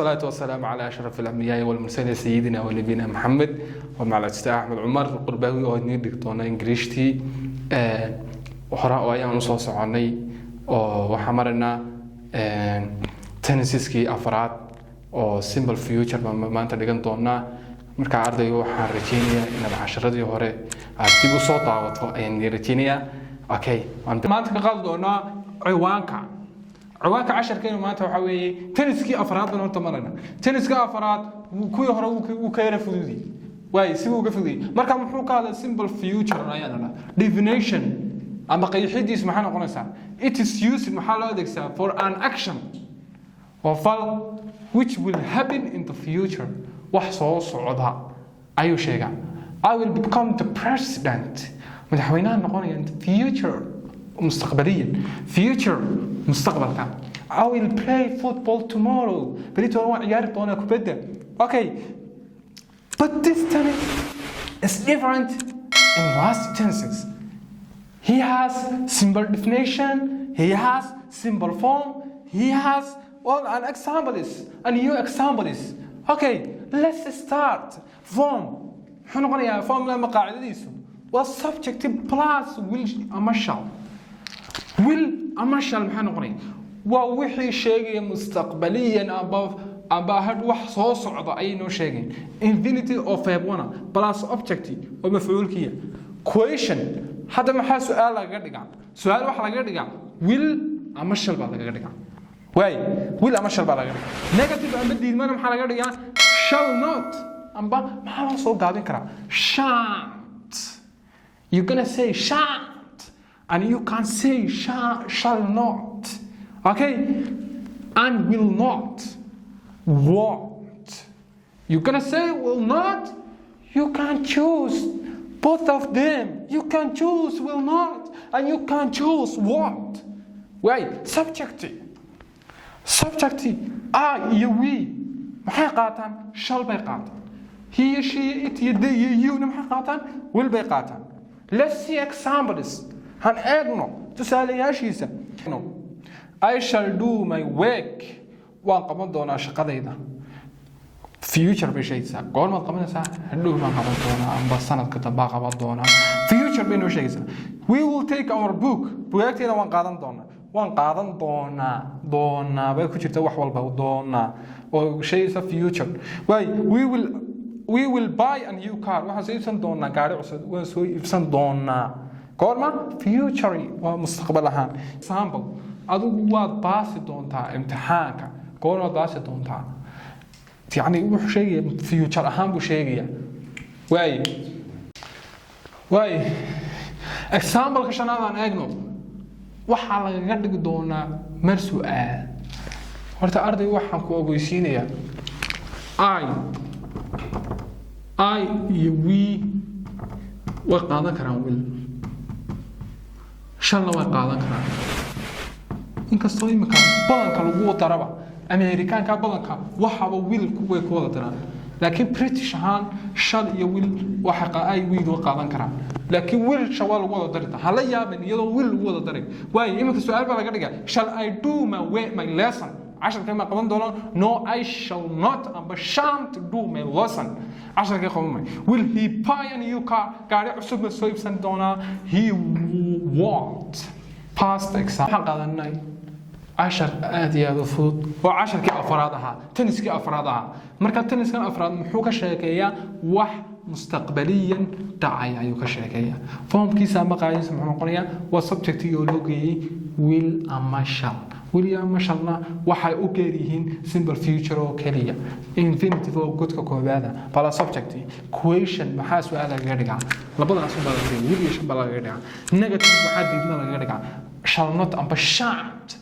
والصلاة والسلام على أشرف الأنبياء والمرسلين سيدنا ونبينا محمد ومع الأستاذ أحمد عمر قرباوي oo idin dhigtoona Ingiriishtii waxaa oo ayaan soo soconay oo waxa marna tenniskii afraad oo simple future maanta dhigan doona marka ardaygu waxaan rajeynayaa inaad casharadii hore aad dib u soo daawato ayaan rajeynayaa okay maanta ka qaad doona ciwaanka casharkeena maanta waxa weeye tenniskii afraad baan horta marna tenniska afraad kuwii hore uu ka yara fududii way si uu uga fududii marka muxuu ka hadlaa simple future ayadana definition ama qeexidiis maxay noqonaysaa it is used maxaa loo adeegsadaa for an action or fall which will happen in the future wax soo socda ayuu sheegaa I will become the president madaxweynaha noqonaya in the future mustaqbaliyan future mustaqbalka I will play football tomorrow بريتو أنا عياري طونا كبدة okay but this tennis is different in last tenses he has simple definition he has simple form he has well an example is a new example is okay let's start form حنا قلنا form لما قاعدة ديسو والsubject plus will أما shall will أما shall محنا قلنا ووحي شيء مستقبليا أبا هاد wax soo socda aynu sheegin infinity of verb one plus objective oo mafcuul kiya question hada maxaa su'aal laga dhigaa su'aal wax laga dhigaa will ama shall baa laga dhigaa way will ama shall baa laga dhigaa negative ama diidmana maxaa laga dhigaa shall not amba maxaa la soo gaabin karaa shan't you gonna say shan't and you can say shall not okay and will not won't you're gonna say will not you can choose both of them you can choose will not and you can choose won't wait subject I you we maxay qaataan shall bay qaataan he she it they you maxay qaataan will bay qaataan let's see examples han eegno tusaalayaashiisa I shall do my work waan qaban doonaa shaqadayda future bay sheegaysaa goorma qabanaysaa hadhow ma qaban doonaa amba sanadka dambe qaban doonaa future bay noo sheegaysaa we will take our book buugteena waan qaadan doonaa bay ku jirta wax walba doonaa oo sheegaysa future way we will buy a new car waxaan soo iibsan doonaa gaari cusub waan soo iibsan doonaa goorma future waa mustaqbal ahaan example adigu waad baasi doontaa imtixaanka goorma baasi doontaa يعني wuxuu sheegay future ahaan buu sheegaya way example ka shanaad aan eegno waxa laga dhigi doonaa mar su'aal horta arday waxaan ku ogeysiinaya I iyo we way qaadan karaan will shalna way qaadan karaan inkastoo imika badanka lagu daraba Amerikaanka badanka waxaba will way ku wada daraan laakiin British ahaan shall iyo will waxa ay will qaadan karaan laakiin will shawal lagu wada darin hala yaabin iyadoo will lagu wada darin way imika su'aal baa laga dhigaa shall I do my lesson casharka ma qaban doono no I shall not amba shan't do my lesson casharka qaban will he buy a new car gaari cusub ma soo iibsan doonaa he won't past example qaadanay عشر آديات فوت وعشر كأفرادها تنس كأفرادها مركز تنس كان أفراد محوك شاكية وح مستقبليا دعاية يوك شاكية فهم كيسا مقاييس محمقونية وسبجكت يولوجي will أما shall will أما shallنا وحي أوكيريهن simple future وكالية infinitive وقدك كوبادة بلا subject question محا سؤال غيرها لابد أن سؤال غيرها will يشبه غيرها negative محا ديدنا غيرها shall not and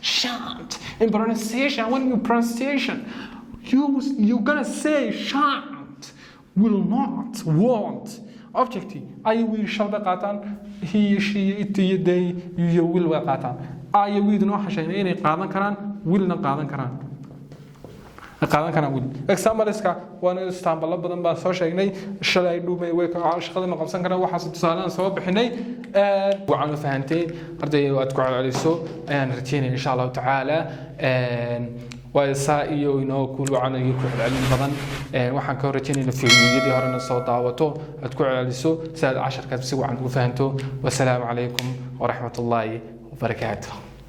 shan't in pronunciation when you pronunciation you're gonna say shan't will not won't objective I will shall qatan he she it they you will qatan I will no xashaynay qaadan karaan will na qaadan karaan will example-ka waan istaanbal badan baan soo sheegnay shalay dhumay way ka shaqada ma qabsan karaan waxa tusaalaan soo bixinay waxaan fahanteen arday aad ku celiso ayaan rajeynaa insha Allah taala وإساء إنه كل عنا يكون علم بدن وحن كورتين إنه في فيديو هرنا صوت دعوته تكون على سو سال 10 كتب سوى عن وفهمته والسلام عليكم ورحمة الله وبركاته.